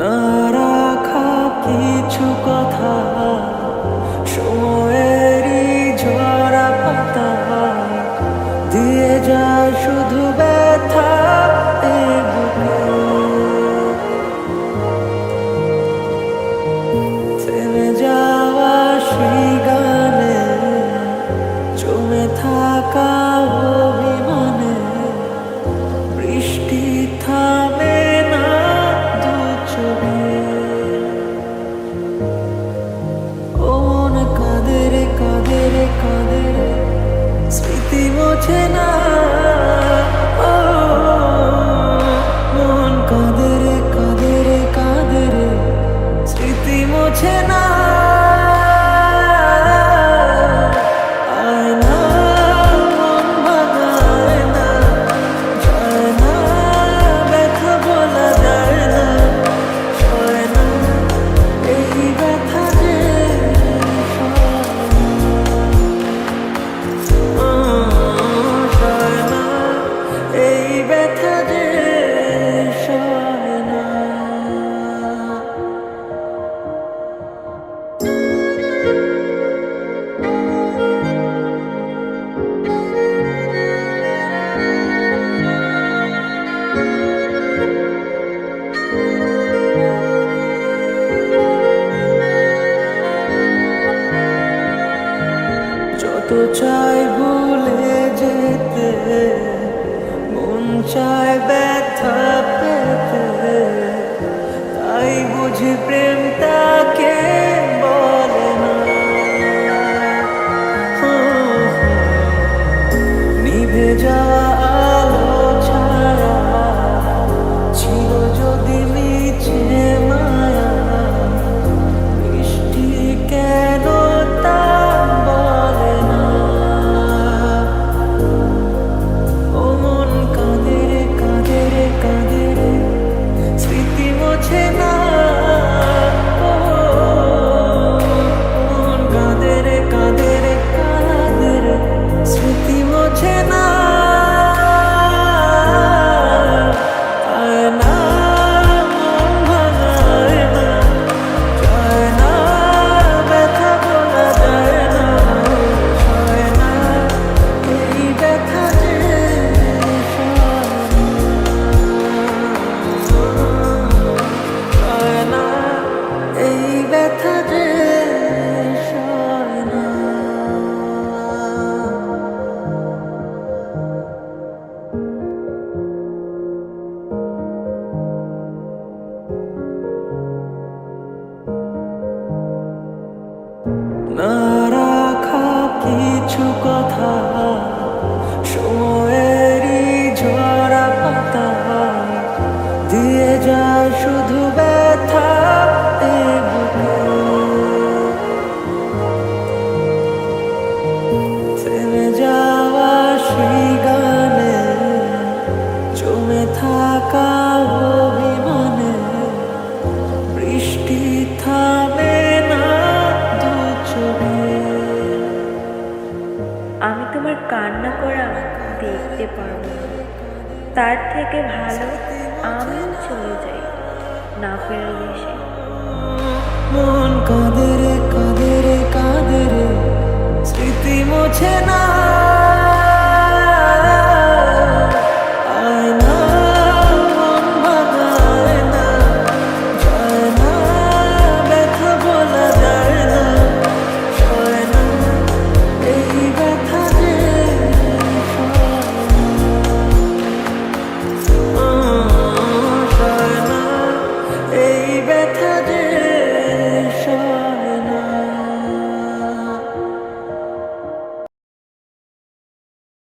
না রাখা কিছু কথা সময়েরই ঝরা পাতা দিয়ে যায় শুধু ব্যথা এ বুকে। থেমে যাওয়া সেই গানে জমে থাকা অভিমানে বৃষ্টি থামে না দু চোখে। ও মন কাঁদে রে কাঁদে রে কাঁদে রে স্মৃতি মোছে না। ও মন কাঁদে রে কাঁদে রে কাঁদে রে স্মৃতি মোছে না। যত চাই ভুলে যেতে মন চায় ব্যথা পেতে, তাই বুঝি প্রেম তাকে বলে না। নিভে যাওয়া আলো ছায়া ছিল যদি নিচে মায়া, বৃষ্টি কেন তা বলে না। ও মন কাঁদে রে কাঁদে রে কাঁদে রে স্মৃতি মোছে না। ও মন কাঁদে রে কাঁদে রে কাঁদে রে স্মৃতি মোছে না। না রাখা কিছু কথা সময়েরই ঝরা পাতা দিয়ে যায় শুধু ব্যথা এ বুকে। থেমে যাওয়া সেই গানে জমে থাকা অভিমানে বৃষ্টি থামে না দু চোখে। আমি তোমার কান্না করা দেখতে পারবো না, তার থেকে ভালো আমিও চলে যাই না ফেরার দেশে। মন কাঁদে রে কাঁদে রে কাঁদে রে স্মৃতি মোছে না।